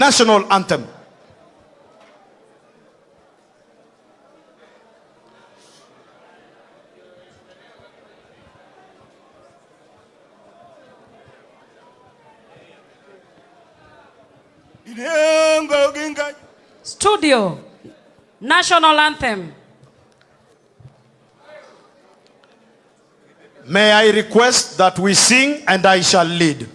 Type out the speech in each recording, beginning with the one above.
national anthem. Studio, national anthem. May I request that we sing and I shall lead.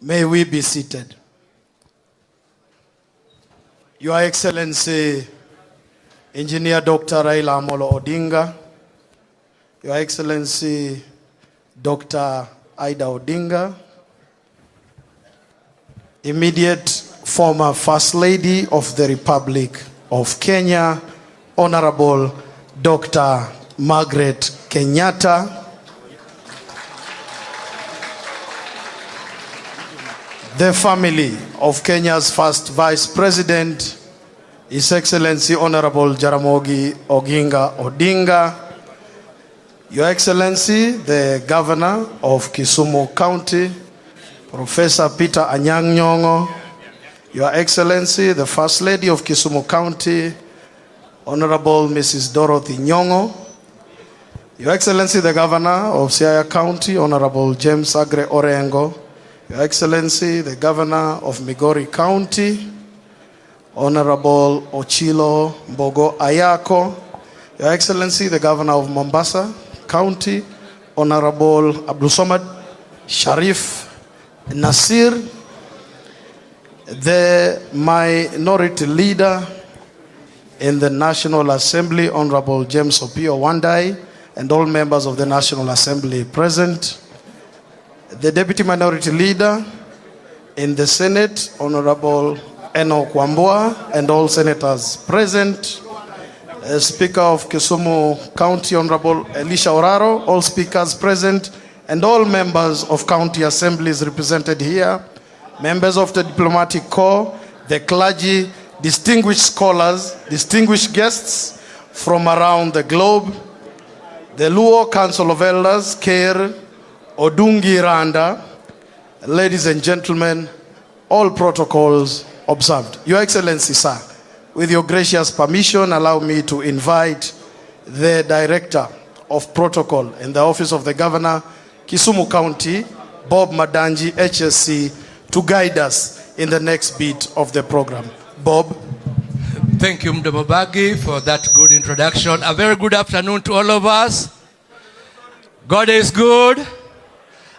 May we be seated. Your Excellency, Engineer Dr. Raila Amolo Odinga, Your Excellency, Dr. Ida Odinga, immediate former First Lady of the Republic of Kenya, Honorable Dr. Margaret Kenyatta, the family of Kenya's first Vice President, His Excellency Honorable Jaramogi Oginga Odinga, Your Excellency, the Governor of Kisumu County, Professor Peter Anyang' Nyong'o, Your Excellency, the First Lady of Kisumu County, Honorable Mrs. Dorothy Nyong'o, Your Excellency, the Governor of Siaya County, Honorable James Agre Orengo, Your Excellency, the Governor of Migori County, Honorable Ochilo Mbogo Ayako, Your Excellency, the Governor of Mombasa County, Honorable Abdulsamad Sharif Nasir, the Minority Leader in the National Assembly, Honorable James Opio Wandai, and all members of the National Assembly present, the Deputy Minority Leader in the Senate, Honorable Enoch Wambua, and all senators present, Speaker of Kisumu County, Honorable Elisha Oraro, all speakers present, and all members of county assemblies represented here, members of the diplomatic corps, the clergy, distinguished scholars, distinguished guests from around the globe, the Luo Council of Elders, Ker Odungi Randa, ladies and gentlemen, all protocols observed. Your Excellency, sir, with your gracious permission, allow me to invite the Director of Protocol in the Office of the Governor, Kisumu County, Bob Madanji, HSC, to guide us in the next beat of the program. Bob. Thank you, Mr. Mobagi, for that good introduction. A very good afternoon to all of us. God is good.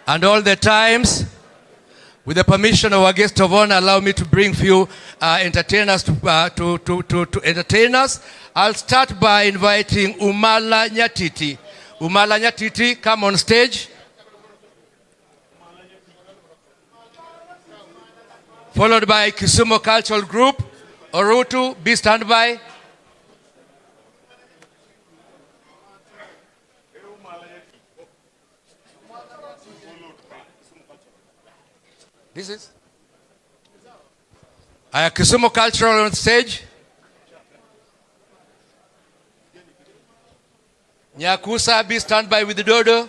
And all the times, with the permission of our guest of honor, allow me to bring few entertainers to entertain us. I'll start by inviting Umala Nyatiti. Umala Nyatiti, come on stage. Followed by Kisumu Cultural Group. Orutu, be standby. This is? Kisumu Cultural on stage. Nyakusa, be stand by with the dodo.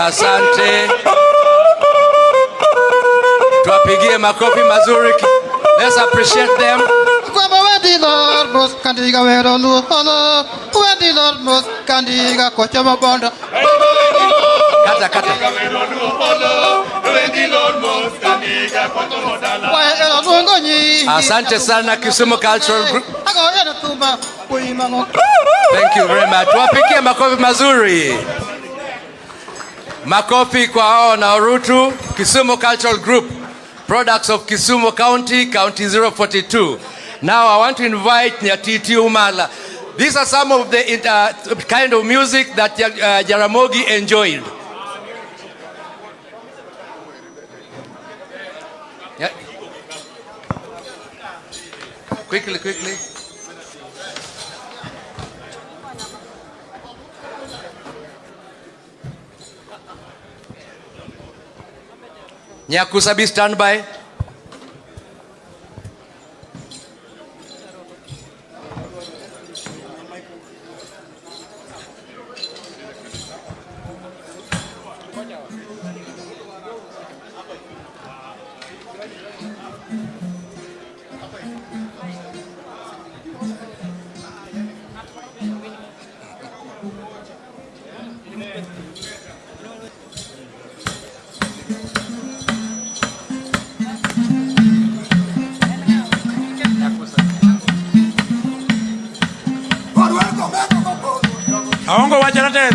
Asante. Tuwapigie makofi mazuri. Let's appreciate them. Kata kata. Asante sana Kisumu Cultural Group. Thank you very much. Tuwapigie makofi mazuri. Makofi kwa hao na Orutu, Kisumu Cultural Group, products of Kisumu County, County 042. Now I want to invite Nyatiti Umala. These are some of the kind of music that Jaramogi enjoyed. Yeah. Quickly. Nyakusabi, stand by. Aongo wacharate.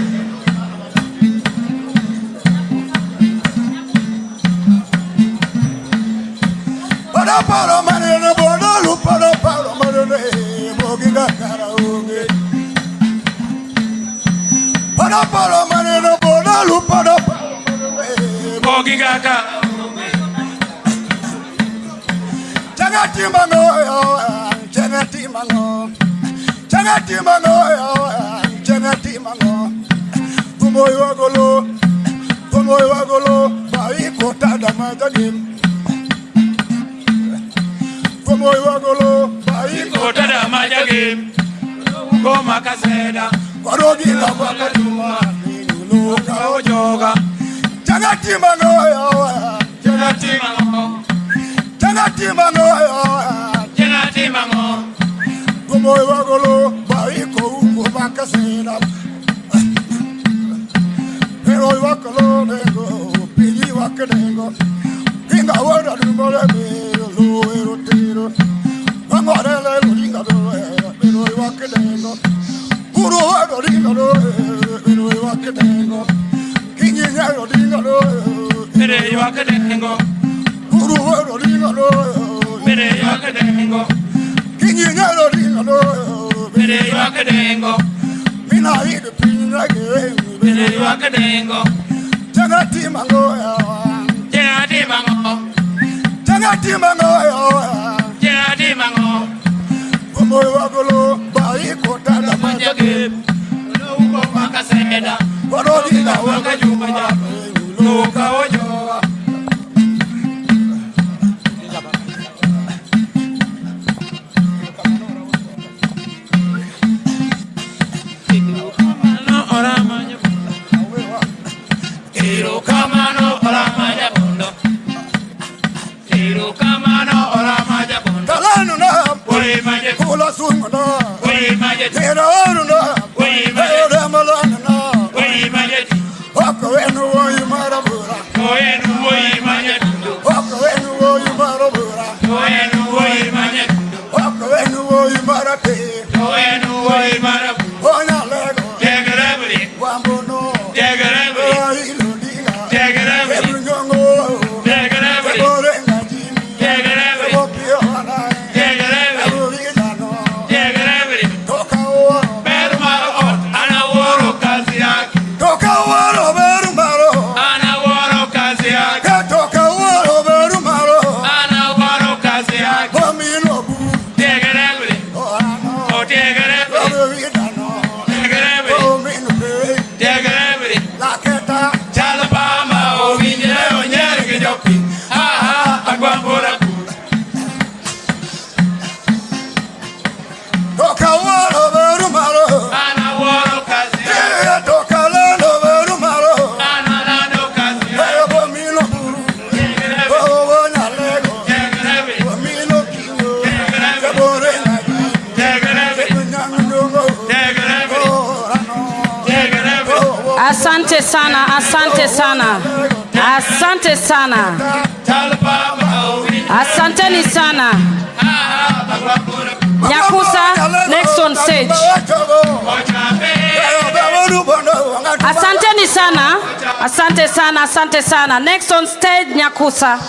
Para manene bodalu para manene boginga karaoke. Para manene bodalu para manene boginga karaoke. Changati mango, changati mango, changati mango, changati mango. Tumoy wagolo, bai kota damajagim. Tumoy wagolo, bai kota damajagim. Goma kaseda, kwarogi la wakaduma, nuka ojoga. Changati mango, changati mango. Changati mango, tumoy wagolo, bai kota kaseda. Pero wakalo nengo, pili wakanengo, pinga wada dumole lo erotero, mangorele linga do, pero wakanengo, puro wada linga do, pero wakanengo, kinyinya linga do, pero wakanengo, puro wada linga do, pero wakanengo, kinyinya linga do, pero wakanengo, mina ide pinga ge. Bere wakadengo, changati mango, changati mango, changati mango, changati mango. Tumoy wagolo, bai kota la majage, uko makaseda, warodi la wakajuma, nuka ojoa. Asante sana, asante sana, asante sana, asanteni sana. Nyakusa, next on stage. Asanteni sana, asante sana, asante sana. Next on stage, Nyakusa.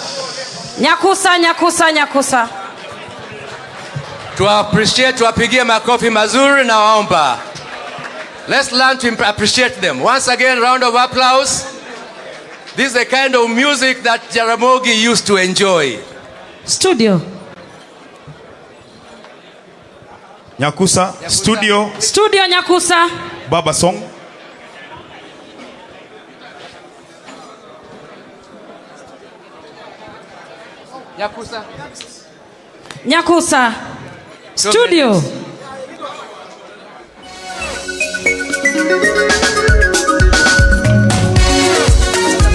Nyakusa, Nyakusa, Nyakusa. To appreciate, tuwapigie makofi mazuri na waomba. Let's learn to appreciate them. Once again, round of applause. This is the kind of music that Jaramogi used to enjoy. Studio. Nyakusa, studio. Studio Nyakusa. Baba song. Nyakusa. Nyakusa. Studio.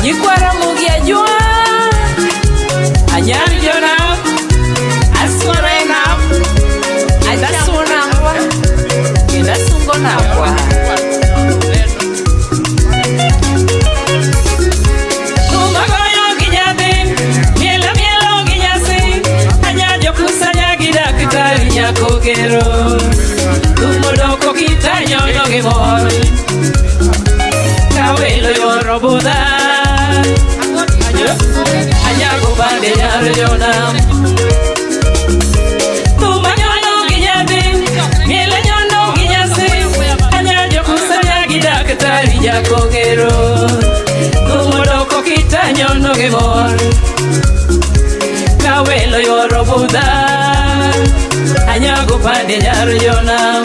Jaramogi ajua anyari jona asorena adasona kwa kenda sungona kwa Tumagoyo buda Anyago pande nyaro yonam Tumanyono ginyadi Mile nyono ginyasi Anyajo kusanya gidakatari jakogero Tumodoko kita nyono gimor Kawelo yoro buda Anyago pande nyaro yonam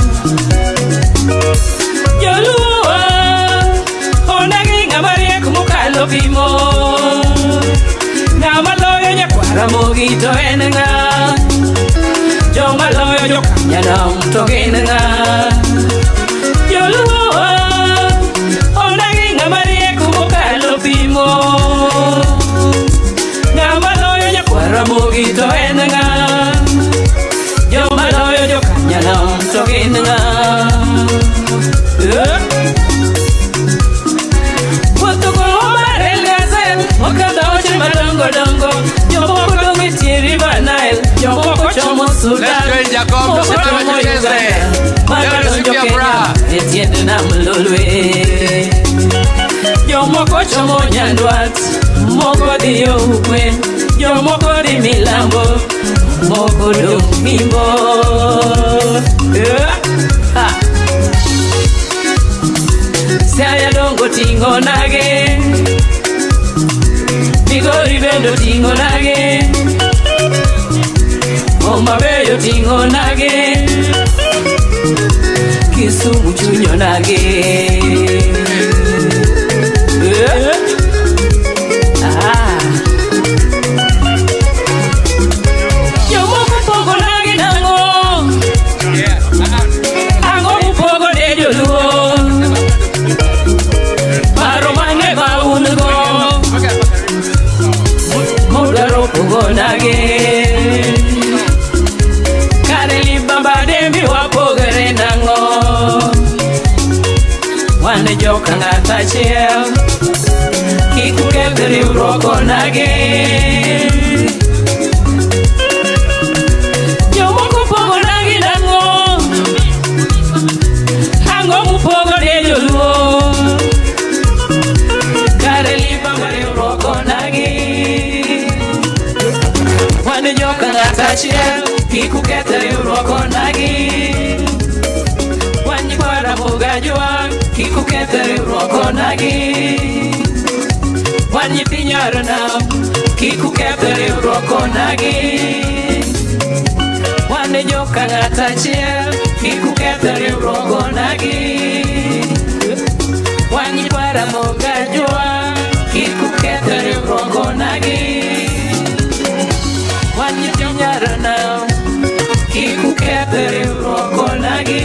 Yolua Onagi ngamarie kumukalo bimo Ngamaloyo Jaramogi to enenga Jomaloyo Jokanyanam to enenga Yolua Onagi ngamarie kumukalo bimo Ngamaloyo Jaramogi to enenga Jomaloyo Jokanyanam to enenga Puto como el gazel, mocando ocho madongo dongo. Yo poco lo me tiri banal, yo poco chomo sugar. Let's go, Jacob, to sit down and entiende na mululwe. Yo moko chomo nyandwat, moko di yo ukwe, yo moko di milambo, moko do mimbo. Saya dongo tingo nage Bigori bendo tingo nage Oma beyo tingo nage Kisumu chunyo nage Yo moko pogo nage nango Ango mupogo dejo luo Nage Kareli bamba dembi wapogere nango Wane joka ngata chiel Kiku keberi uroko nage Yomoko pogo nage nango Hango mupogo dejo luo Kareli bamba de uroko nage Wane joka ngata chiel Kiku ketere uroko nagi Wanyi kwara mugajua Kiku ketere uroko nagi Wanyi pinyara nam Kiku ketere uroko nagi Wane joka ngata chiel Kiku ketere uroko nagi Wanyi kwara mugajua Kiku ketere uroko nagi Wanyi pinyara nam Kiku ketere uroko nagi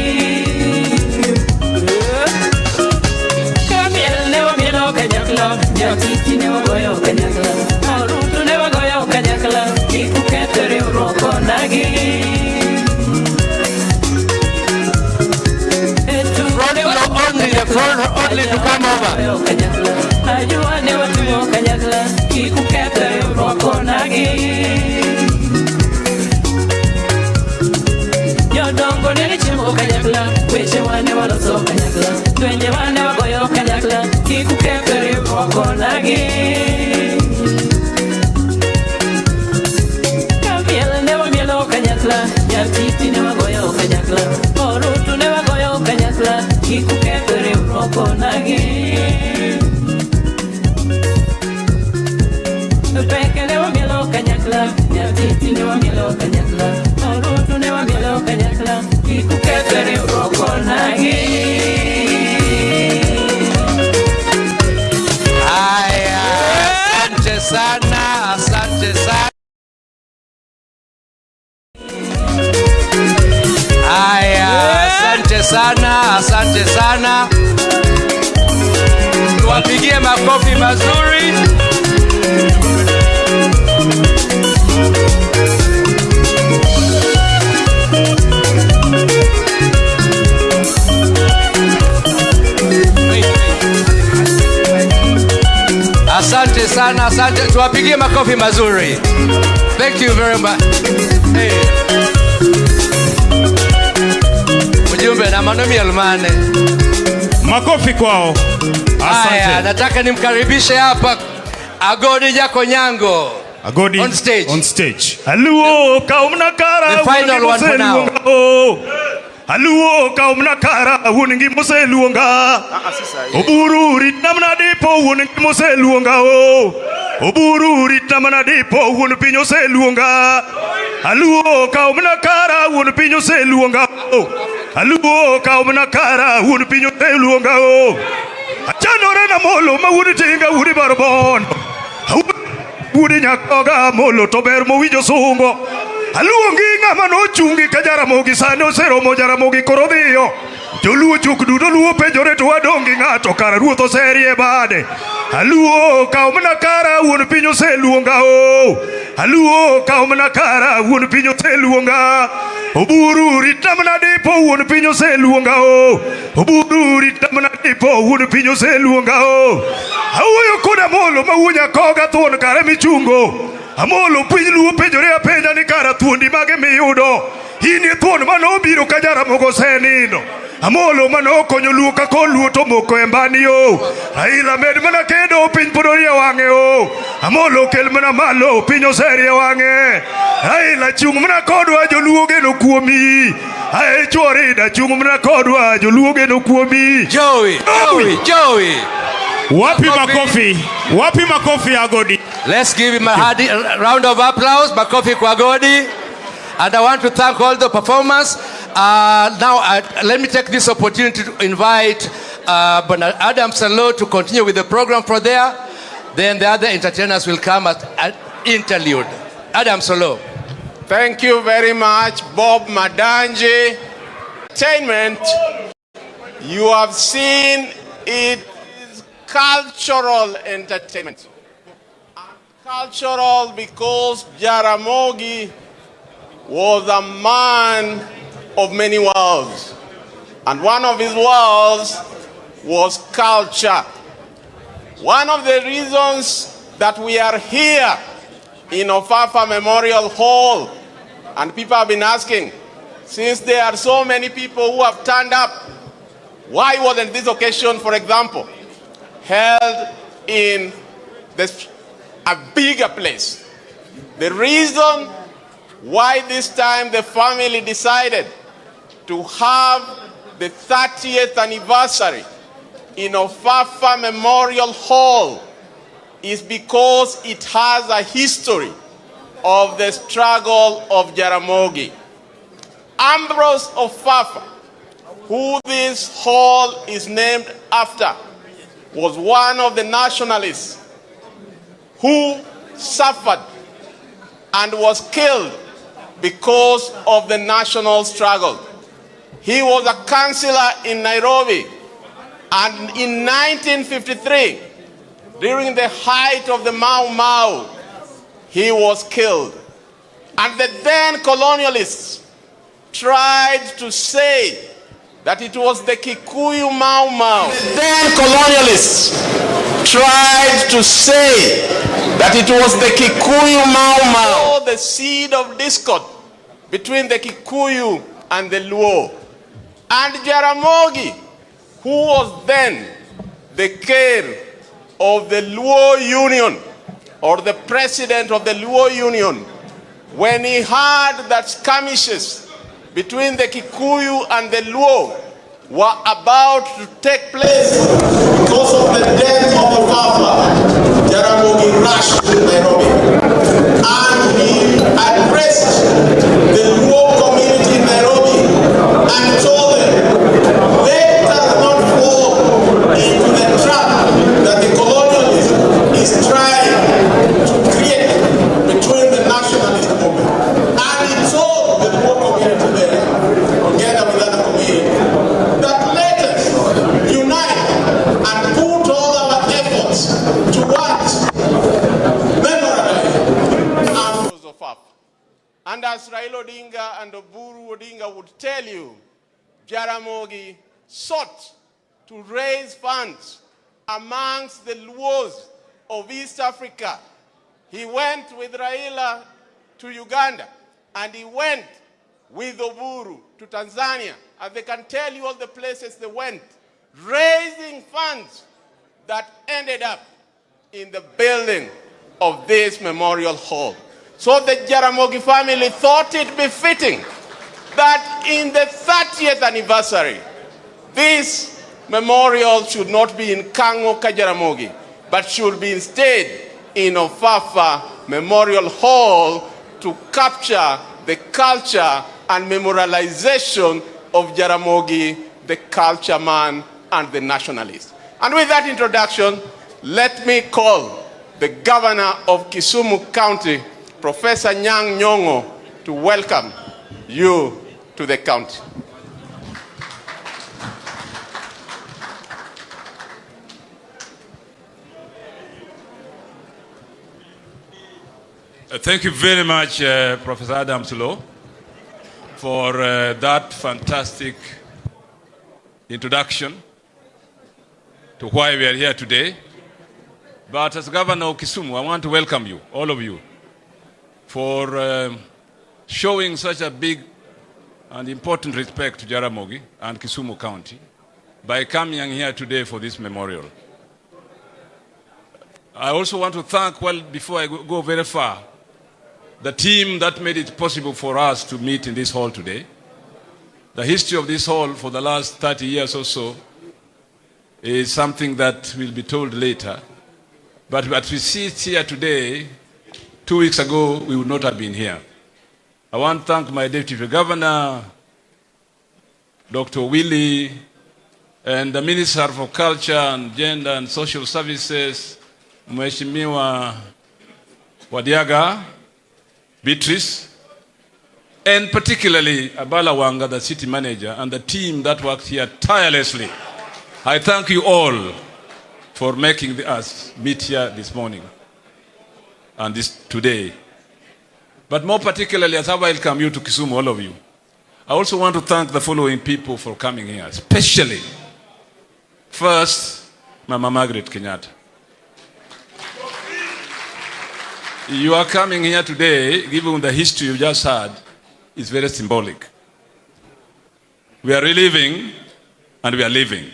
Kamiel newa mielo kanyakla Jatiki newa goyo kanyakla Arutu newa goyo kanyakla Kiku ketere uroko nagi Only to come over. Ajua newa tumo kanyakla Kiku ketere uroko nagi Dongo nene chimo kanyakla Weche wane wala so kanyakla Twenye wane wagoyo kanyakla Kiku kefere wako nagi Kamiela newa mielo kanyakla Nyatiti ne wagoyo kanyakla Orutu ne wagoyo kanyakla Kiku kefere wako nagi Peke newa mielo kanyakla Nyatiti newa mielo kanyakla Orutu newa mielo kanyakla Kiku ketere uroko nagi Haya, asante sana, asante sana. Haya, asante sana, asante sana. Tuwapigie makofi mazuri. Asante sana, asante. Tuwapigie makofi mazuri. Thank you very much. Hey. Mjumbe na manomi almane. Makofi kwao. Haya, Asante. nataka nimkaribishe hapa Agodi Jakonyango. Agodi on stage. On stage. Aluo kaumnakara. The final one for now. Aluo kaumnakara wuningi mose luonga. Oburu ritnamna dipo wuningi mose luonga o. Oburu ritnamna dipo wun pinyo se luonga. Aluo kaumnakara wun pinyo se luonga o. Aluo kaumnakara wun pinyo se luonga o. Achanore na molo ma wuni tinga wuni barbon. Wuni nyakoga molo tober mo wijo sungo. Aluongi ng'ama nochungi ka Jaramogi sano seromo Jaramogi korodhiyo. Joluo chuk duto luo penjore to wadongi ng'ato kara ruoth oserie bade. Aluo kaumna kara wuon piny oseluonga o. Aluo kaumna kara wuon piny oseluonga. Oburu ritamna dipo wuon piny oseluonga o. Oburu ritamna dipo wuon piny oseluonga o. Awuoyo koda molo ma wuonya koga thuon kare michungo. Amolo piny luo penjore apenja ni kara thuondi mage miyudo. Inie thuon manobiro ka Jaramogi osenindo. Amolo manokonyo luo ka luo to moko embani yo. Raila med mana kedo piny podorie wang'e o. Amolo kel mana malo piny oserie wang'e. Raila chung mana kodwa joluo geno kuomi. Ae chorida chung mana kodwa joluo geno kuomi. Joey. Wapi makofi? Wapi makofi Agodi? Let's give him a hearty round of applause. Makofi kwa Agodi. And I want to thank all the performers. Now, let me take this opportunity to invite Bernard Adam Salo to continue with the program for there. Then the other entertainers will come at an interlude. Adam Salo. Thank you very much, Bob Madanji. Entertainment, you have seen it is cultural entertainment. Cultural because Jaramogi was a man of many worlds. And one of his worlds was culture. One of the reasons that we are here in Ofafa Memorial Hall, and people have been asking, since there are so many people who have turned up, why wasn't this occasion, for example, held in a bigger place? The reason why this time the family decided to have the 30th anniversary in Ofafa Memorial Hall is because it has a history of the struggle of Jaramogi. Ambrose Ofafa, who this hall is named after, was one of the nationalists who suffered and was killed because of the national struggle. He was a councillor in Nairobi, and in 1953, during the height of the Mau Mau, he was killed. And the then colonialists tried to say that it was the Kikuyu Mau Mau. The then colonialists tried to say that it was the Kikuyu Mau Mau. The seed of discord between the Kikuyu and the Luo. And Jaramogi, who was then the care of the Luo Union, or the president of the Luo Union, when he heard that skirmishes between the Kikuyu and the Luo were about to take place because of the death of the father, Jaramogi rushed to Nairobi, and he addressed the Luo community in Nairobi and told them, let us not fall into the trap that the colonialist is trying to create between the nationalist movement. And he told the Luo community there, together with other community, that let us unite and put all our efforts to what? Memorialize Ambrose Ofafa. And as Raila Odinga and Oburu Odinga would tell you, Jaramogi sought to raise funds amongst the Luos of East Africa. He went with Raila to Uganda, and he went with Oburu to Tanzania. And they can tell you all the places they went raising funds that ended up in the building of this memorial hall. So the Jaramogi family thought it befitting that in the 30th anniversary, this memorial should not be in Kango Jaramogi, but should be instead in Ofafa Memorial Hall to capture the culture and memorialization of Jaramogi, the culture man and the nationalist. And with that introduction, let me call the governor of Kisumu County, Professor Anyang' Nyong'o, to welcome you to the county. Thank you very much, Professor Adam Sulo, for that fantastic introduction to why we are here today. But as Governor of Kisumu, I want to welcome you, all of you, for showing such a big and important respect to Jaramogi and Kisumu County by coming here today for this memorial. I also want to thank, well, before I go very far, the team that made it possible for us to meet in this hall today. The history of this hall for the last 30 years or so is something that will be told later. But as we sit here today, 2 weeks ago, we would not have been here. I want to thank my Deputy Governor, Dr. Willie, and the Minister for Culture and Gender and Social Services, Mheshimiwa Wadiaga, Beatrice, and particularly Abala Wanga, the city manager, and the team that worked here tirelessly. I thank you all for making us meet here this morning and this today. But more particularly, as I welcome you to Kisumu, all of you, I also want to thank the following people for coming here, especially, first, Mama Margaret Kenyatta. You are coming here today, given the history you just heard, is very symbolic. We are reliving and we are living.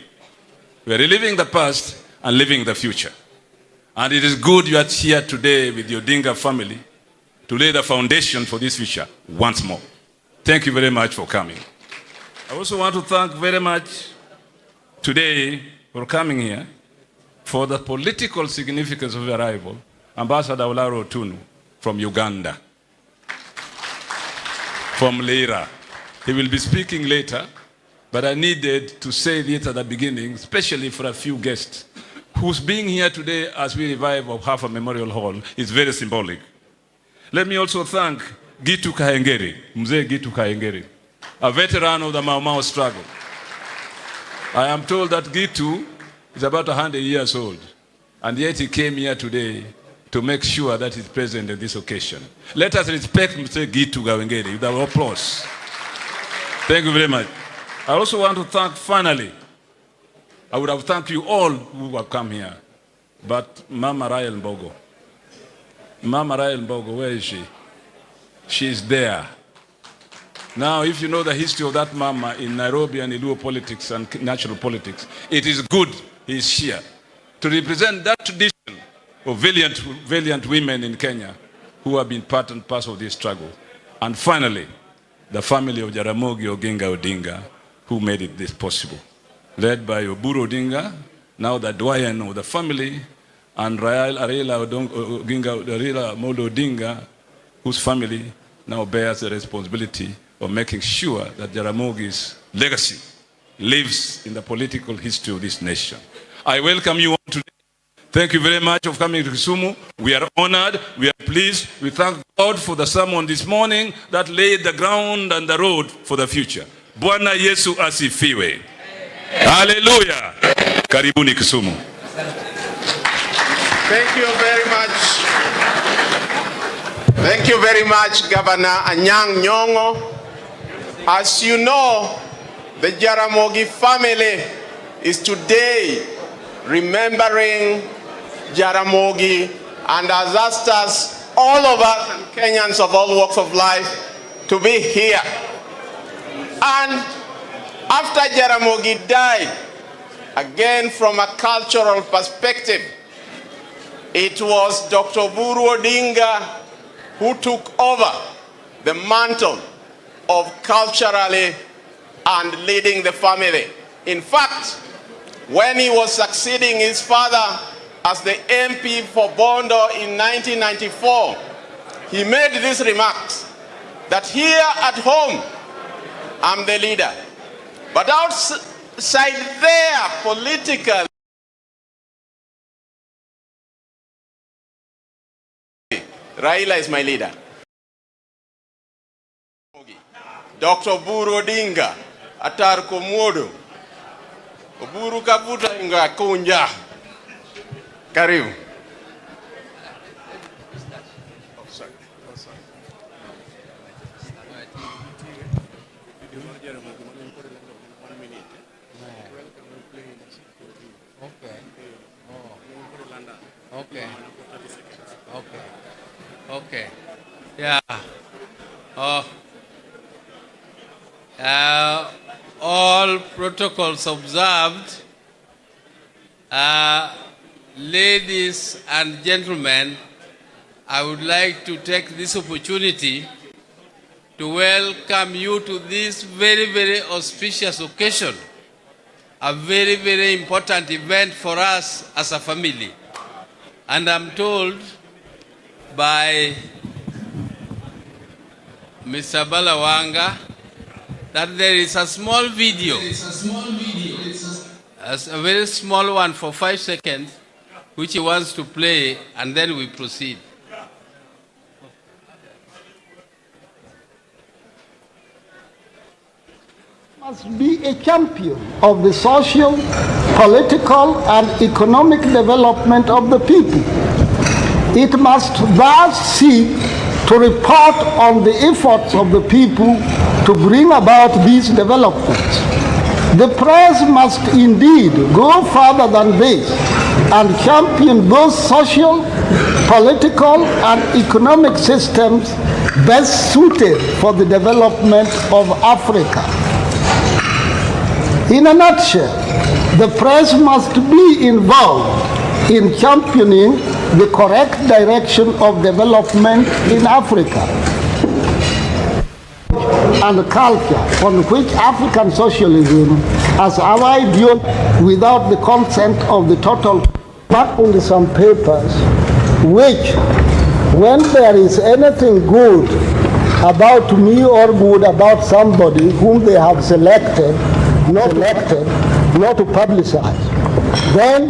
We are reliving the past and living the future. And it is good you are here today with your Odinga family to lay the foundation for this future once more. Thank you very much for coming. I also want to thank very much today for coming here for the political significance of your arrival. Ambassador Olaro Tunu from Uganda, from Leira. He will be speaking later, but I needed to say this at the beginning, especially for a few guests, whose being here today as we revive Ofafa Memorial Hall is very symbolic. Let me also thank Gitu Kahengeri, Mzee Gitu Kahengeri, a veteran of the Mau Mau struggle. I am told that Gitu is about 100 years old, and yet he came here today to make sure that he's present at this occasion. Let us respect Mr. Gitu Kahengeri with our applause. Thank you very much. I also want to thank, finally, I would have thanked you all who have come here, but Mama Raila Mbogo. Mama Raila Mbogo, where is she? She is there. Now, if you know the history of that mama in Nairobi and Iluo politics and national politics, it is good he is here to represent that tradition of valiant women in Kenya who have been part and parcel of this struggle. And finally, the family of Jaramogi Oginga Odinga, who made it this possible, led by Oburu Odinga, now the doyen of the family, and Raila Molo Odinga, whose family now bears the responsibility of making sure that Jaramogi's legacy lives in the political history of this nation. I welcome you all today. Thank you very much for coming to Kisumu. We are honored, we are pleased. We thank God for the sermon this morning that laid the ground and the road for the future. Bwana Yesu asifiwe. Hallelujah. Karibuni Kisumu. Thank you very much. Thank you very much, Governor Anyang' Nyong'o. As you know, the Jaramogi family is today remembering Jaramogi and has asked us, all of us and Kenyans of all walks of life, to be here. And after Jaramogi died, Again, from a cultural perspective, it was Dr. Oburu Odinga who took over the mantle of culturally and leading the family. In fact, when he was succeeding his father as the MP for Bondo in 1994, he made these remarks that here at home, I'm the leader. But outside there, politically, Raila is my leader. Dr. Oburu Odinga, Atar Komodo, Oburu Kabuta Inga Kunja. Karibu. Okay. Yeah. All protocols observed. Ladies and gentlemen, I would like to take this opportunity to welcome you to this very, very auspicious occasion, a very, very important event for us as a family. And I'm told by Mr. Balawanga that there is a small video, a very small one for 5 seconds, which he wants to play, and then we proceed. Must be a champion of the social, political, and economic development of the people. It must thus seek to report on the efforts of the people to bring about these developments. The press must indeed go further than this and champion those social, political, and economic systems best suited for the development of Africa. In a nutshell, the press must be involved in championing the correct direction of development in Africa and culture on which African socialism as our ideal without the consent of the total. Back on some papers which, when there is anything good about me or good about somebody whom they have selected, not to publicize, then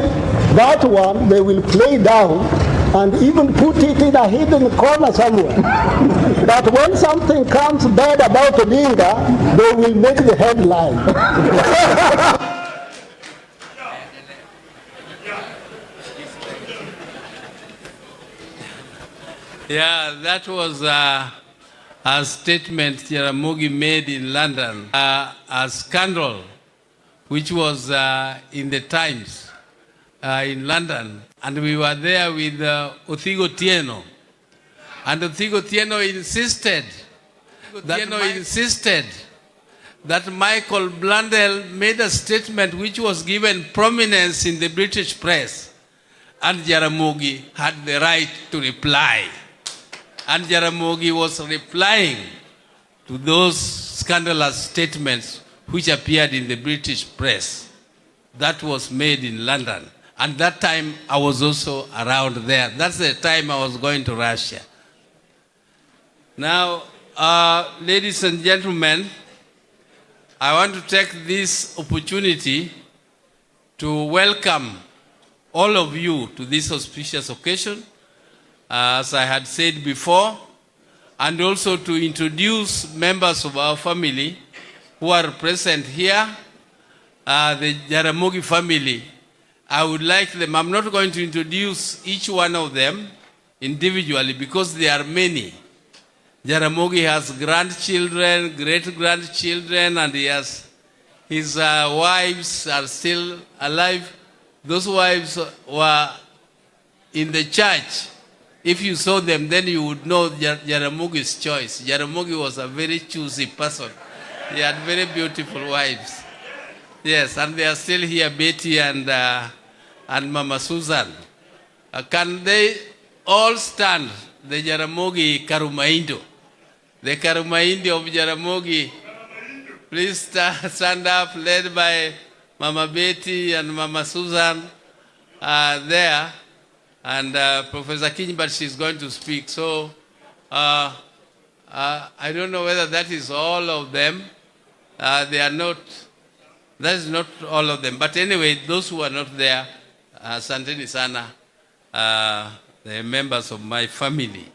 that one they will play down and even put it in a hidden corner somewhere. But when something comes bad about Odinga, they will make the headline. Yeah, that was a statement Jaramogi made in London, a scandal which was in the Times in London, and we were there with Othigo Tieno, and Othigo Tieno insisted that Michael Blundell made a statement which was given prominence in the British press, and Jaramogi had the right to reply. And Jaramogi was replying to those scandalous statements which appeared in the British press. That was made in London. And that time I was also around there. That's the time I was going to Russia. Now, ladies and gentlemen, I want to take this opportunity to welcome all of you to this auspicious occasion, as I had said before, and also to introduce members of our family who are present here, the Jaramogi family. I would like them, I'm not going to introduce each one of them individually because there are many. Jaramogi has grandchildren, great-grandchildren, and his wives are still alive. Those wives were in the church. If you saw them, then you would know Jaramogi's choice. Jaramogi was a very choosy person. He had very beautiful wives. Yes, and they are still here, Betty and Mama Susan. Can they all stand? The Jaramogi Karumaindo. The Karumaindo of Jaramogi. Please stand up, led by Mama Betty and Mama Susan there. And Professor Kingbert, she's going to speak. So I don't know whether that is all of them. They are not, that is not all of them. But anyway, those who are not there, Santeni Sana, the members of my family.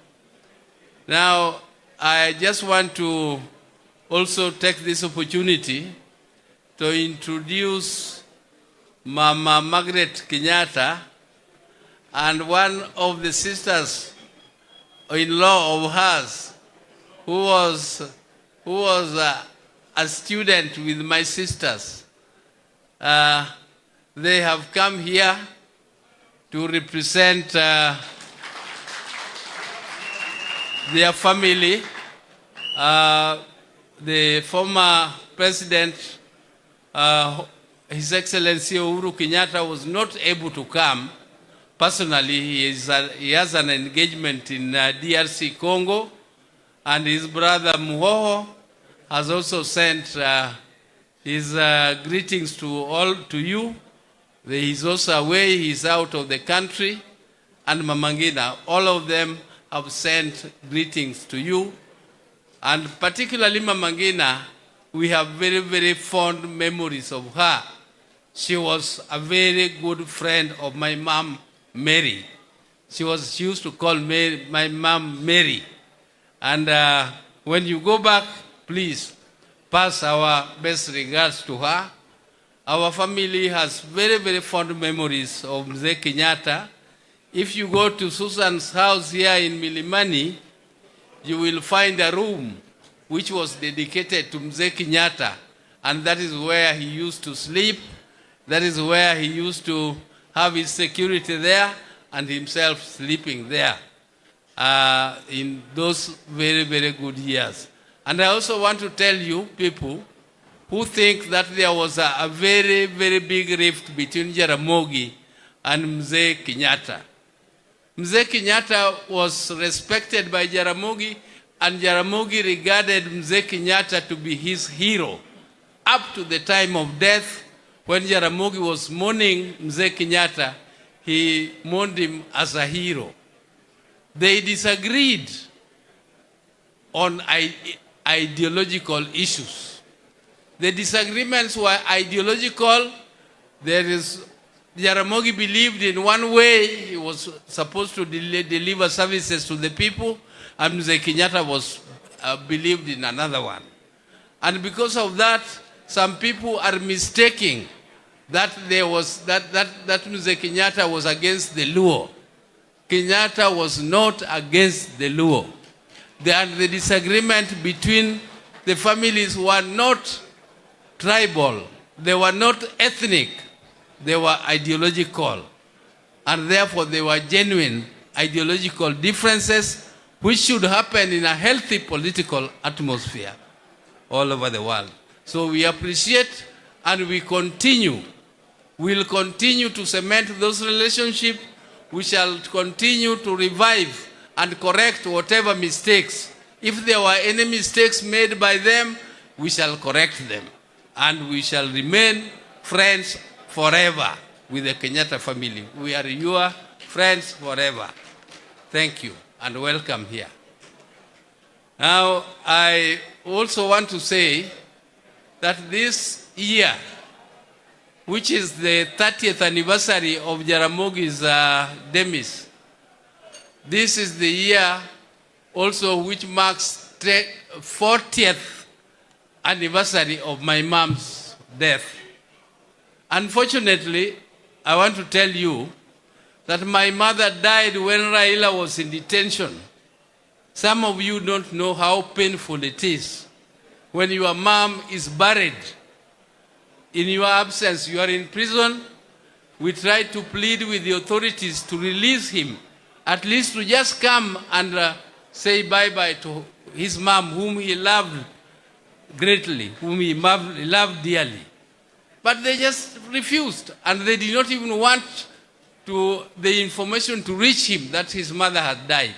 Now, I just want to also take this opportunity to introduce Mama Margaret Kenyatta and one of the sisters-in-law of hers who was a student with my sisters. They have come here to represent their family. The former president, His Excellency Uhuru Kenyatta, was not able to come personally. He has an engagement in DRC Congo, and his brother Muhoho has also sent his greetings to you. He is also away, he is out of the country. And Mamangina, all of them have sent greetings to you. And particularly Mamangina, we have very, very fond memories of her. She was a very good friend of my mom, Mary. She used to call my mom Mary. And when you go back, please pass our best regards to her. Our family has very, very fond memories of Mzee Kenyatta. If you go to Susan's house here in Milimani, you will find a room which was dedicated to Mzee Kenyatta, and that is where he used to sleep. That is where he used to have his security there and himself sleeping there in those very, very good years. And I also want to tell you, people who think that there was a very, very big rift between Jaramogi and Mzee Kenyatta. Mzee Kenyatta was respected by Jaramogi, and Jaramogi regarded Mzee Kenyatta to be his hero up to the time of death. When Jaramogi was mourning Mzee Kenyatta, he mourned him as a hero. They disagreed on ideological issues. The disagreements were ideological. Jaramogi believed in one way, he was supposed to deliver services to the people, and Mzee Kenyatta was believed in another one. And because of that, some people are mistaking that Mzee Kenyatta was against the Luo. Kenyatta was not against the Luo. The disagreement between the families were not tribal, they were not ethnic, they were ideological. And therefore they were genuine ideological differences which should happen in a healthy political atmosphere all over the world. So we appreciate and we'll continue to cement those relationships. We shall continue to revive and correct whatever mistakes. If there were any mistakes made by them, we shall correct them. And we shall remain friends forever with the Kenyatta family. We are your friends forever. Thank you and welcome here. Now, I also want to say that this year, which is the 30th anniversary of Jaramogi's demise, this is the year also which marks the 40th anniversary of my mom's death. Unfortunately, I want to tell you that my mother died when Raila was in detention. Some of you don't know how painful it is when your mom is buried. In your absence, you are in prison. We tried to plead with the authorities to release him, at least to just come and say bye-bye to his mom, whom he loved greatly, whom he loved dearly. But they just refused, and they did not even want the information to reach him that his mother had died.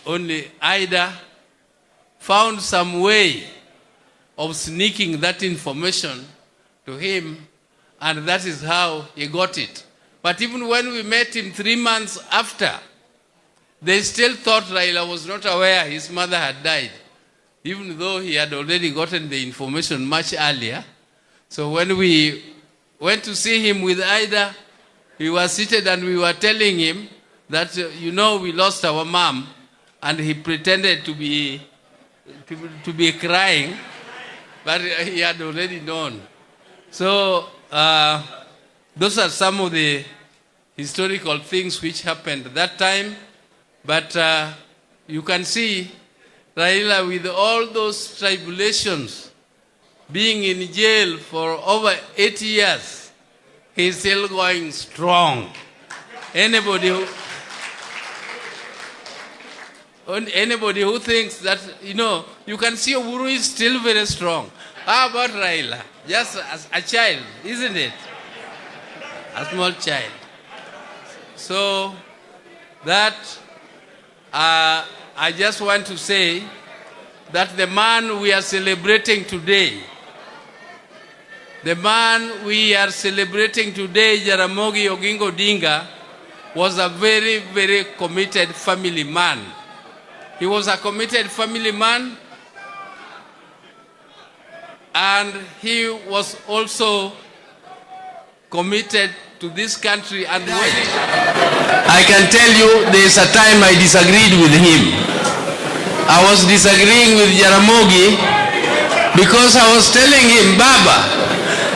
Only Ida found some way of sneaking that information to him, and that is how he got it. But even when we met him 3 months after, they still thought Raila was not aware his mother had died, even though he had already gotten the information much earlier. So when we went to see him with Ida, we were seated and we were telling him that, you know, we lost our mom, and he pretended to be crying, but he had already known. So those are some of the historical things which happened at that time. But you can see Raila, with all those tribulations, being in jail for over 8 years, he's still going strong. Anybody who thinks that, you know, you can see Oburu is still very strong. How about Raila? Just as a child, isn't it? A small child. So that I just want to say that the man we are celebrating today, Jaramogi Oginga Odinga, was a very, very committed family man. He was a committed family man, and he was also committed to this country. And I can tell you, there is a time I disagreed with him. I was disagreeing with Jaramogi because I was telling him, Baba,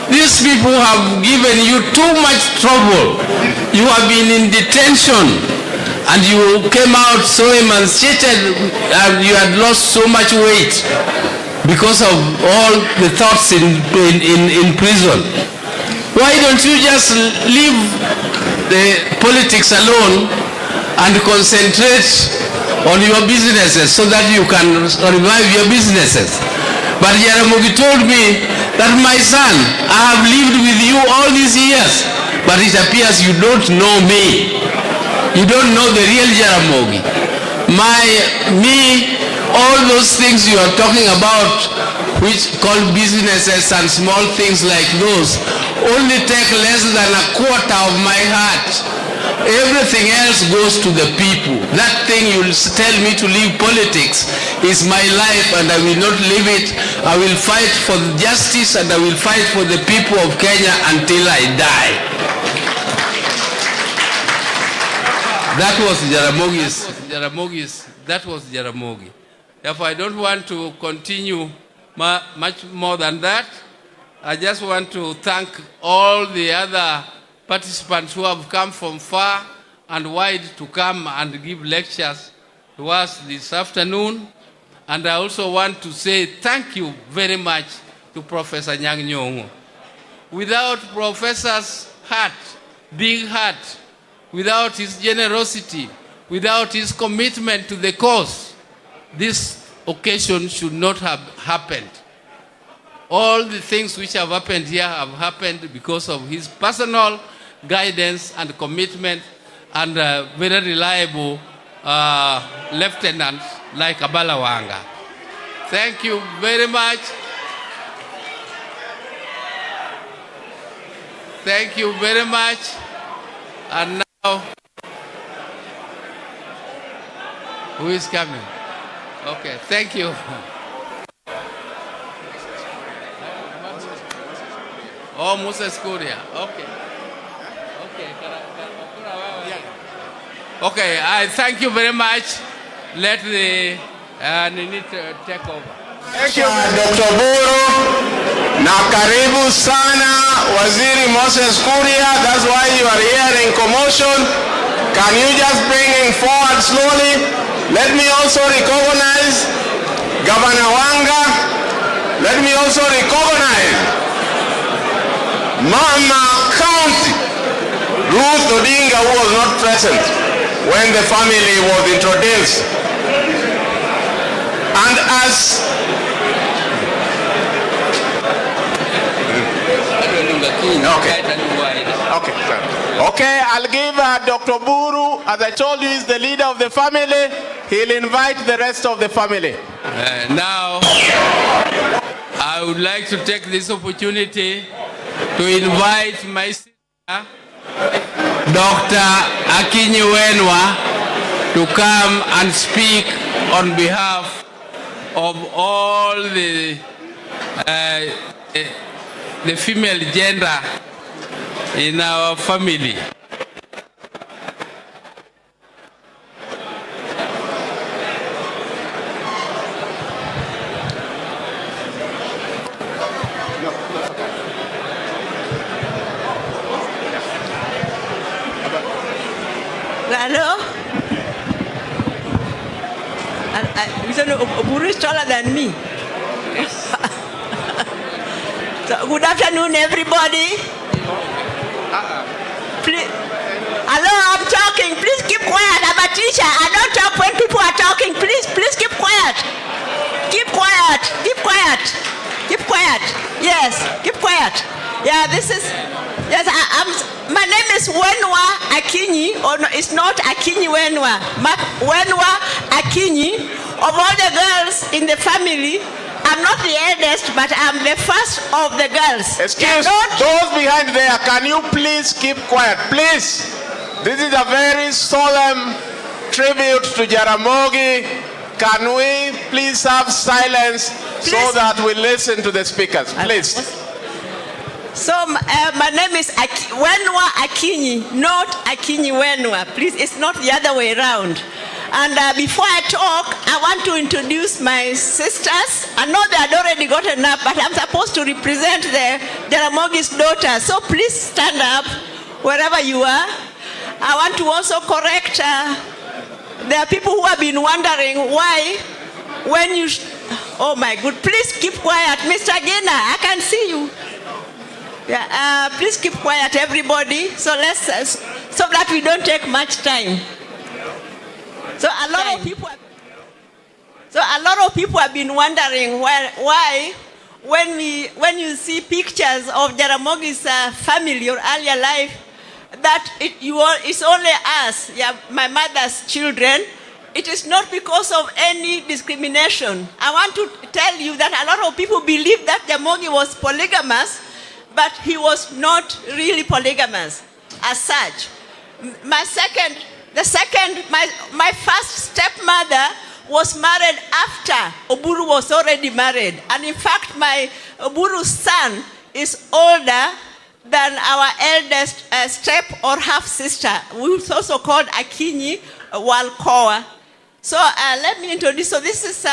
these people have given you too much trouble. You have been in detention, and you came out so emaciated, and you had lost so much weight because of all the thoughts in prison. Why don't you just leave the politics alone and concentrate on your businesses so that you can revive your businesses? But Jaramogi told me that, my son, I have lived with you all these years, but it appears you don't know me. You don't know the real Jaramogi. All those things you are talking about, which call businesses and small things like those, only take less than a quarter of my heart. Everything else goes to the people. That thing you'll tell me to leave politics is my life, and I will not leave it. I will fight for justice, and I will fight for the people of Kenya until I die. That was Jaramogi. Therefore, I don't want to continue much more than that. I just want to thank all the other participants who have come from far and wide to come and give lectures to us this afternoon. And I also want to say thank you very much to Professor Nyang' Nyong'o. Without Professor's heart, big heart, without his generosity, without his commitment to the cause, this occasion should not have happened. All the things which have happened here have happened because of his personal guidance and commitment, and very reliable lieutenant like Abalawanga. Thank you very much. Thank you very much. And now, who is coming? Okay, thank you. Oh, Moses Kuria. Okay. Okay, I thank you very much. Let the Nini take over. Thank you, Dr. Buru. Na karibu sana Waziri Moses Kuria. That's why you are here in commotion. Can you just bring him forward slowly? Let me also recognize Governor Wanga. Let me also recognize Mama County Ruth Odinga, who was not present when the family was introduced. And as Okay, sir. Okay, I'll give Dr. Buru, as I told you, is the leader of the family. He'll invite the rest of the family. Now, I would like to take this opportunity to invite my sister, Dr. Akinyi Wenwa, to come and speak on behalf of all the female gender in our family. Hello? Buru is taller than me. So, good afternoon, everybody. Please. Hello, I'm talking. Please keep quiet. I'm a teacher. I don't talk when people are talking. Please keep quiet. Keep quiet. Keep quiet. Keep quiet. Yes, keep quiet. Yeah, this is. Yes, my name is Wenwa Akinyi. Oh no, it's not Akinyi Wenwa. Wenwa Akinyi. Of all the girls in the family, I'm not the eldest, but I'm the first of the girls. Excuse those behind there. Can you please keep quiet, please? This is a very solemn tribute to Jaramogi. Can we please have silence so that we listen to the speakers, please? So my name is Wenwa Akinyi, not Akinyi Wenwa. Please, it's not the other way around. And before I talk, I want to introduce my sisters. I know they had already gotten up, but I'm supposed to represent the Jaramogi's daughter. So please stand up wherever you are. I want to also correct, there are people who have been wondering why, when you, oh my God, please keep quiet. Mr. Gina, I can see you. Yeah, please keep quiet, everybody. So so that we don't take much time. So a lot of people have been wondering why when you see pictures of Jaramogi's family or earlier life, that it's only us, yeah, my mother's children. It is not because of any discrimination. I want to tell you that a lot of people believe that Jaramogi was polygamous, but he was not really polygamous as such. My first stepmother was married after Oburu was already married. And in fact, my Oburu's son is older than our eldest step or half sister, who is also called Akinyi Walkowa. So let me introduce. So this is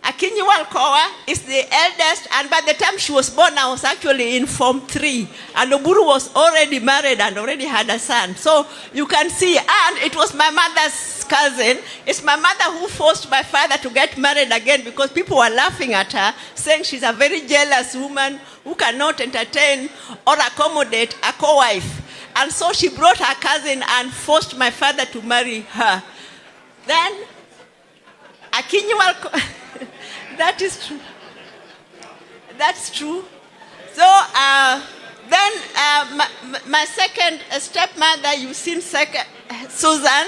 Akinyi Walkowa is the eldest, and by the time she was born, I was actually in Form 3. And Oburu was already married and already had a son. So you can see, and it was my mother's cousin. It's my mother who forced my father to get married again because people were laughing at her, saying she's a very jealous woman who cannot entertain or accommodate a co-wife. And so she brought her cousin and forced my father to marry her. Then, Akinyi Walkowa... That is true. That's true. So then my second stepmother, you've seen Susan.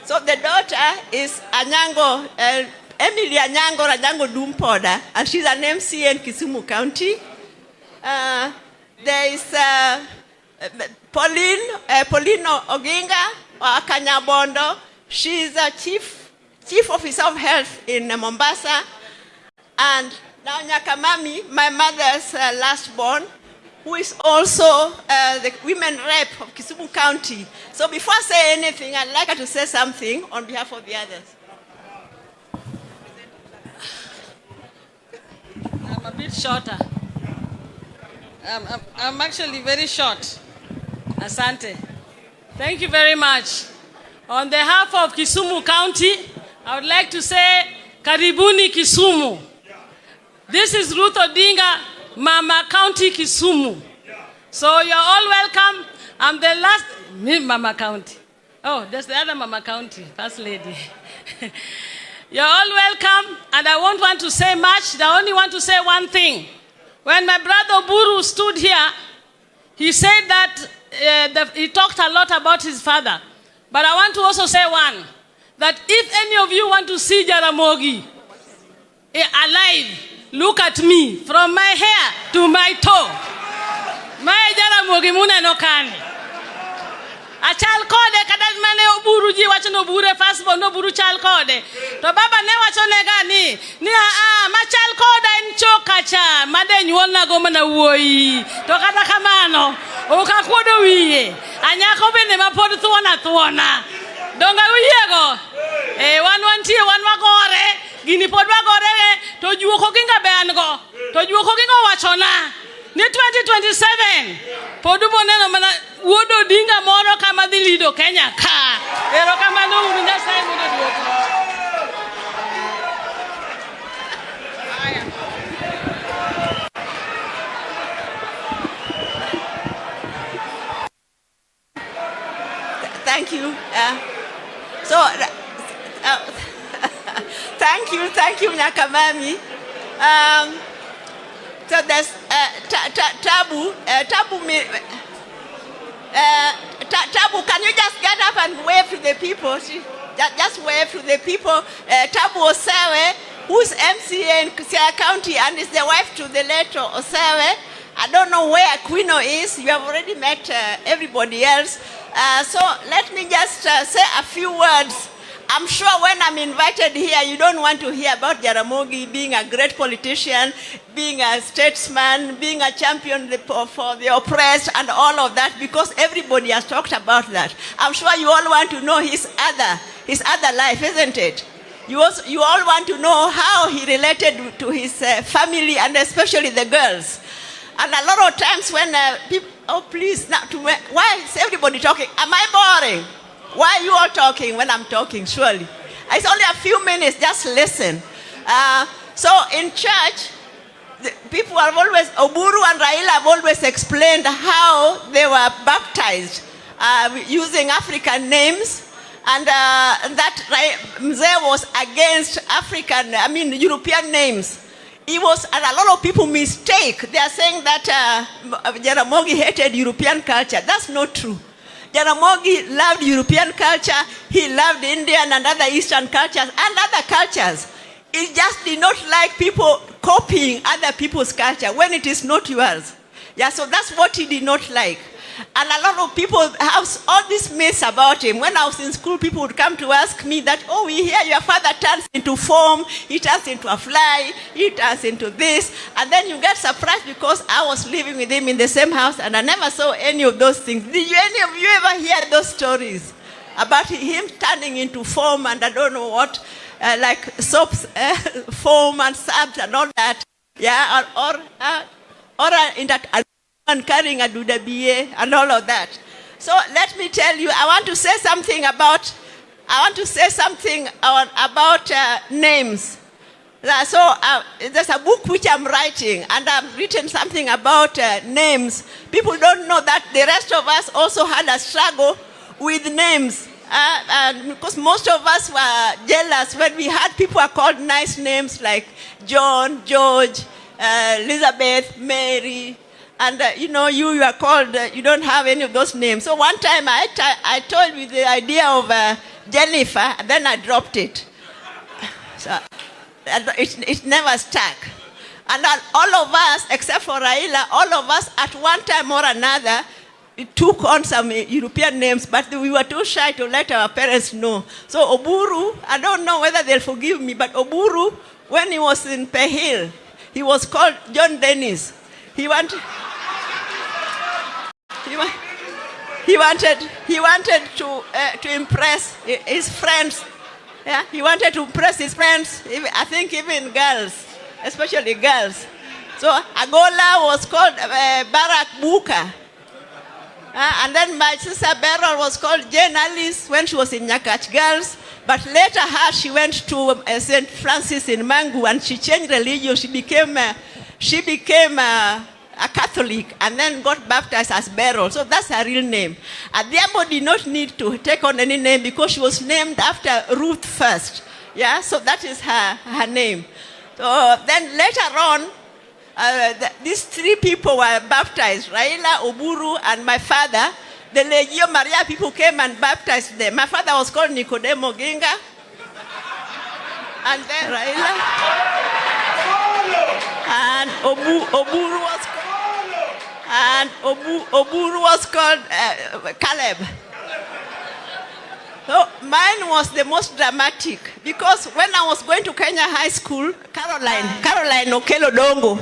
So the daughter is Anyango, Emily Anyango Dumpoda, and she's an MC in Kisumu County. There is Pauline Oginga or Kanyabondo. She's a chief officer of health in Mombasa. And now Nyakamami, my mother's last born, who is also the women rep of Kisumu County. So before I say anything, I'd like her to say something on behalf of the others. I'm a bit shorter. I'm actually very short. Asante. Thank you very much. On behalf of Kisumu County, I would like to say, Karibuni Kisumu. This is Ruth Odinga, Mama County Kisumu. So you're all welcome. I'm the last, Mama County. Oh, there's the other Mama County, First Lady. You're all welcome, and I won't want to say much. I only want to say one thing. When my brother Buru stood here, he said that he talked a lot about his father. But I want to also say one, that if any of you want to see Jaramogi alive, look at me, from my hair to my toe. My Jaramogi muna no kani. Achal kode kadal mane oburu ji wacho no bure firstborn no buru chal kode. To baba ne wacho ne gani ni machal kode en choka cha made nyuol na go mana wuoyi. To kata kamano okakuodo wiye. Anyako bende mapod thuona. Donga wiyego. Wan tie wan wagore. Gini pod wagore to juoko ginga be an go. To juoko ginga wachona. Ni 2027 podumo neno mana wuodo dinga moro kama dhi lido Kenya ka. Ero kama no uru Nyasaye mondo duoko. Thank you. Thank you, Nyakamami. So there's Tabu. Tabu, can you just get up and wave to the people? Just wave to the people. Tabu Osewe, who's MCA in Kisumu County and is the wife to the late Osewe. I don't know where Aquino is. You have already met everybody else. So let me just say a few words. I'm sure when I'm invited here, you don't want to hear about Jaramogi being a great politician, being a statesman, being a champion for the oppressed and all of that, because everybody has talked about that. I'm sure you all want to know his other life, isn't it? You all want to know how he related to his family and especially the girls. And a lot of times when people, oh please, why is everybody talking? Am I boring? Why are you all talking when I'm talking, surely? It's only a few minutes, just listen. So in church, people have always, Oburu and Raila have always explained how they were baptized using African names. And that Mzee was against European names. And a lot of people mistake. They are saying that Jaramogi hated European culture. That's not true. Jaramogi loved European culture. He loved Indian and other Eastern cultures and other cultures. He just did not like people copying other people's culture when it is not yours. Yeah, so that's what he did not like. And a lot of people have all these myths about him. When I was in school, people would come to ask me that, oh, we hear your father turns into foam, he turns into a fly, he turns into this. And then you get surprised because I was living with him in the same house and I never saw any of those things. Did any of you ever hear those stories about him turning into foam and I don't know what, like soaps, foam and subs and all that? Yeah, or in that... and carrying a dudabiye and all of that. So let me tell you, I want to say something about names. So there's a book which I'm writing, and I've written something about names. People don't know that the rest of us also had a struggle with names. Because most of us were jealous when we had people are called nice names like John, George, Elizabeth, Mary. And you are called, you don't have any of those names. So one time I told you the idea of Jennifer, and then I dropped it. So it never stuck. And all of us, except for Raila, all of us at one time or another, took on some European names, but we were too shy to let our parents know. So Oburu, I don't know whether they'll forgive me, but Oburu, when he was in Pehil, he was called John Dennis. He wanted to impress his friends. Yeah, he wanted to impress his friends. I think even girls, especially girls. So Agola was called Barack Buka, and then my sister Beryl was called Jane Alice when she was in Nyakach Girls. But later she went to St. Francis in Mangu and she changed religion. She became a Catholic and then got baptized as Beryl. So that's her real name. Adhiambo did not need to take on any name because she was named after Ruth first. Yeah, so that is her name. So then later on, these three people were baptized, Raila, Oburu, and my father. The Legio Maria people came and baptized them. My father was called Nicodemo Ginga. And then Raila. And Oburu was called, and Oburu was called Caleb. So mine was the most dramatic because when I was going to Kenya High School, Caroline Okelo Dongo,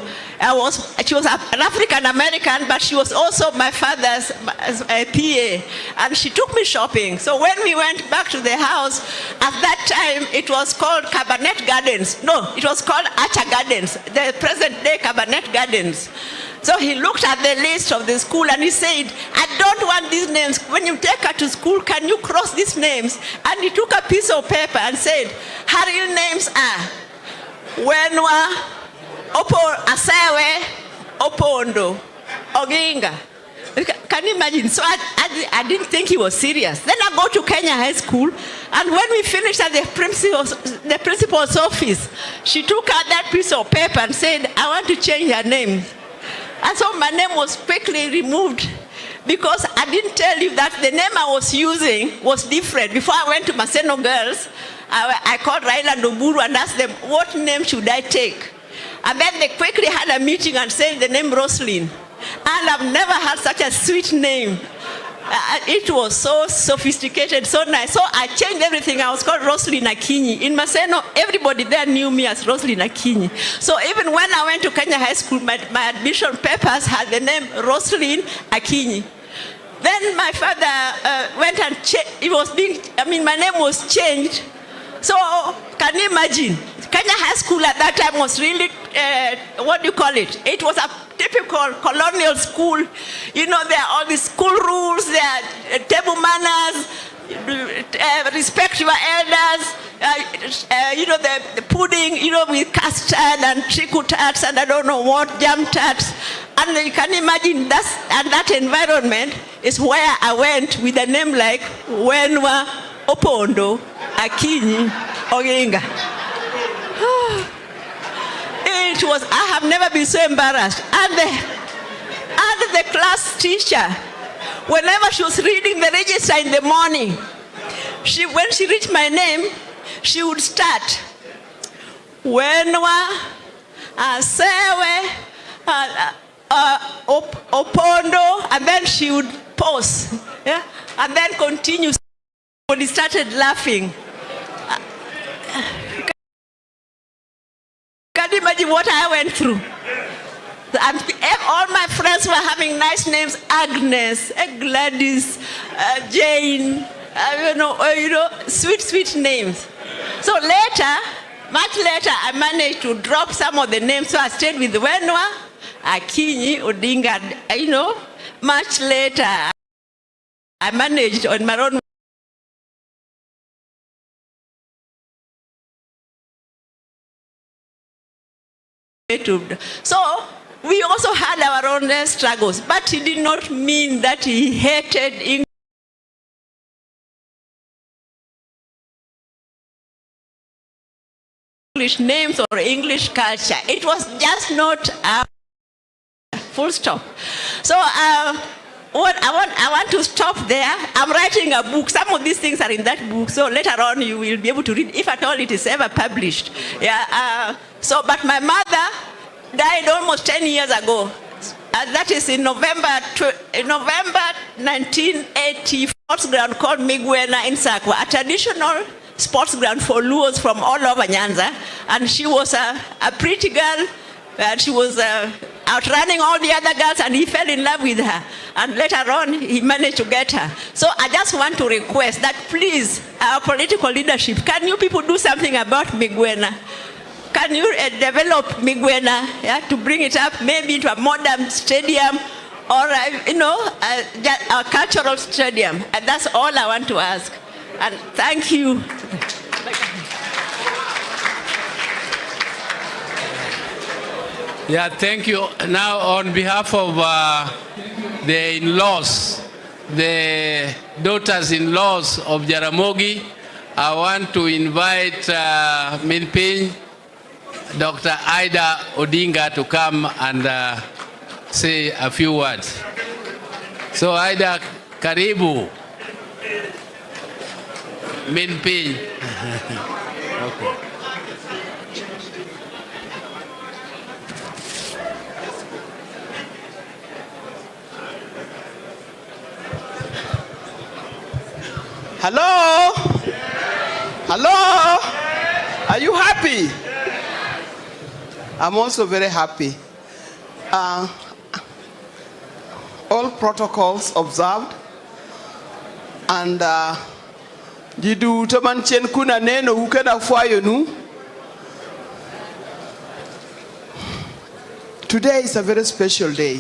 she was an African American, but she was also my father's PA, and she took me shopping. So when we went back to the house, at that time it was called Cabernet Gardens. No, it was called Archer Gardens, the present day Cabernet Gardens. So he looked at the list of the school and he said, I don't want these names. When you take her to school, can you cross these names? And he took a piece of paper and said, her real names are Wenwa, Asewe, Opondo, Oginga. Can you imagine? So I didn't think he was serious. Then I go to Kenya High School, and when we finished at the principal's office, she took out that piece of paper and said, I want to change her name. And so my name was quickly removed because I didn't tell you that the name I was using was different. Before I went to Maseno Girls, I called Raila and Oburu and asked them, what name should I take? And then they quickly had a meeting and said the name Roslyn. And I've never had such a sweet name. It was so sophisticated, so nice. So I changed everything. I was called Roslyn Akinyi. In Maseno, everybody there knew me as Roslyn Akinyi. So even when I went to Kenya High School, my admission papers had the name Roslyn Akinyi. Then my father went and my name was changed. So can you imagine? Kenya High School at that time was really, what do you call it? It was a typical colonial school. You know, there are all these school rules, there are table manners, respect your elders, you know, the pudding, you know, with custard and trickle tarts and I don't know what, jam tarts. And you can imagine that environment is where I went with a name like Wenwa, Opondo, Akinyi, Oginga. I have never been so embarrassed. And the class teacher, whenever she was reading the register in the morning, when she reached my name, she would start, Wenwa, Asewe, Opondo, and then she would pause, yeah? And then continue. When he started laughing. Can you imagine what I went through? All my friends were having nice names, Agnes, Gladys, Jane, sweet names. So much later, I managed to drop some of the names. So I stayed with Wenwa, Akinyi, Odinga. Much later, I managed on my own. So we also had our own struggles, but it did not mean that he hated English names or English culture. It was just not a full stop. So I want to stop there. I'm writing a book. Some of these things are in that book, so later on you will be able to read, if at all it is ever published. Yeah. But my mother died almost 10 years ago. That is in November 1980, sports ground called Migwena in Sakwa, a traditional sports ground for Luos from all over Nyanza. And she was a pretty girl, and she was outrunning all the other girls, and he fell in love with her. And later on, he managed to get her. So I just want to request that please, our political leadership, can you people do something about Migwena? Can you develop Migwena, to bring it up maybe into a modern stadium or, a cultural stadium? And that's all I want to ask. And thank you. Yeah, thank you. Now, on behalf of the in-laws, the daughters-in-laws of Jaramogi, I want to invite Minpin Dr. Ida Odinga to come and say a few words. So Ida, karibu. Minpin. Okay. Hello? Hello? Are you happy? I'm also very happy. All protocols observed, and Jidu tamanchen kuna neno ukena fuayo nu. Today is a very special day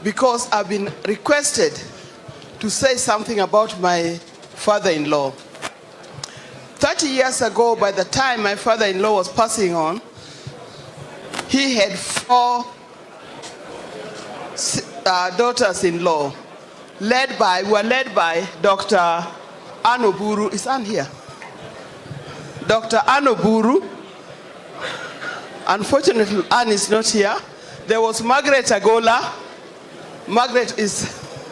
because I've been requested to say something about my father-in-law. 30 years ago, by the time my father-in-law was passing on, he had 4 daughters-in-law, were led by Dr. Anoburu. Is Ann here? Dr. Anoburu. Unfortunately, Ann is not here. There was Margaret Agola. Margaret is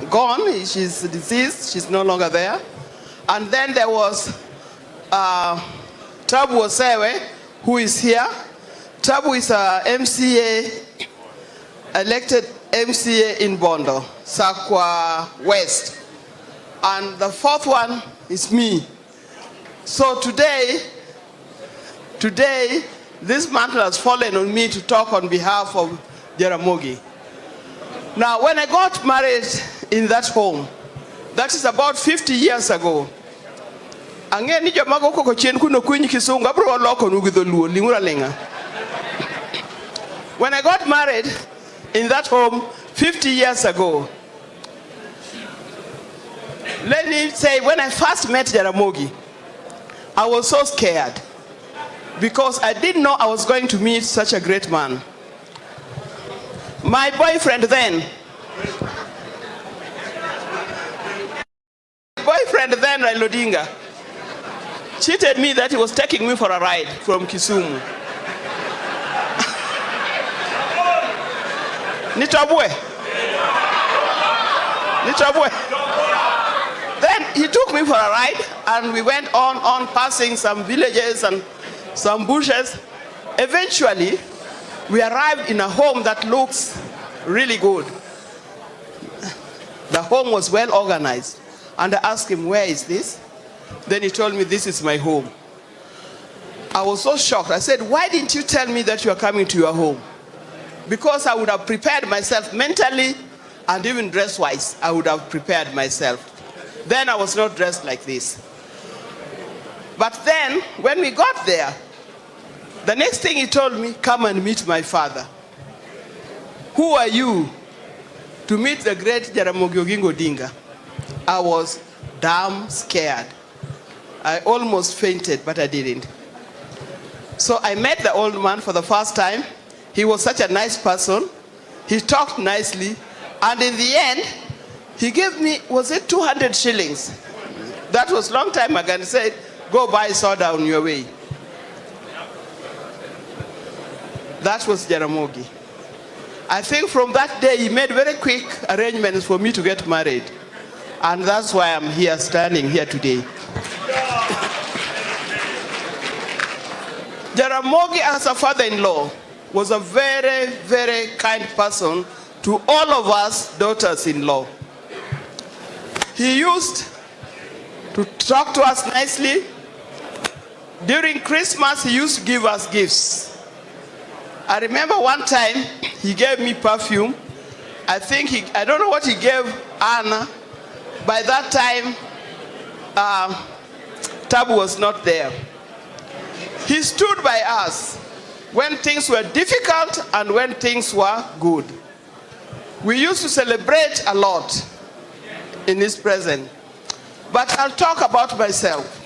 gone. She's deceased. She's no longer there. And then there was Tabu Osewe, who is here. Tabu is a MCA, elected MCA in Bondo, Sakwa West. And the 4th one is me. So today, this mantle has fallen on me to talk on behalf of Jaramogi. Now, when I got married in that home, that is about 50 years ago. When I got married in that home 50 years ago, let me say, when I first met Jaramogi, I was so scared because I didn't know I was going to meet such a great man. My boyfriend then, Raila Odinga, cheated me that he was taking me for a ride from Kisumu. Nitabwe. Then he took me for a ride and we went on passing some villages and some bushes. Eventually, we arrived in a home that looks really good. The home was well organized. And I asked him, where is this? Then he told me, this is my home. I was so shocked. I said, why didn't you tell me that you are coming to your home? Because I would have prepared myself mentally and even dress-wise, I would have prepared myself. Then I was not dressed like this. But then, when we got there, the next thing he told me, come and meet my father. Who are you to meet the great Jaramogi Oginga Odinga? I was damn scared. I almost fainted, but I didn't. So I met the old man for the first time. He was such a nice person. He talked nicely. And in the end, he gave me, was it 200 shillings? That was a long time ago. And he said, go buy soda on your way. That was Jaramogi. I think from that day, he made very quick arrangements for me to get married. And that's why I'm here, standing here today. Jaramogi, as a father-in-law, was a very, very kind person to all of us daughters-in-law. He used to talk to us nicely. During Christmas, he used to give us gifts. I remember one time, he gave me perfume. I don't know what he gave Anna. By that time, Tabu was not there. He stood by us when things were difficult and when things were good. We used to celebrate a lot in his presence. But I'll talk about myself.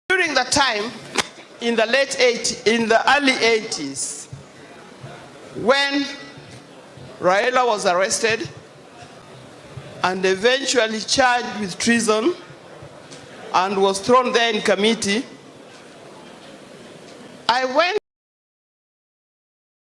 During the time, in the early 80s, when Raila was arrested and eventually charged with treason and was thrown there in committee, I went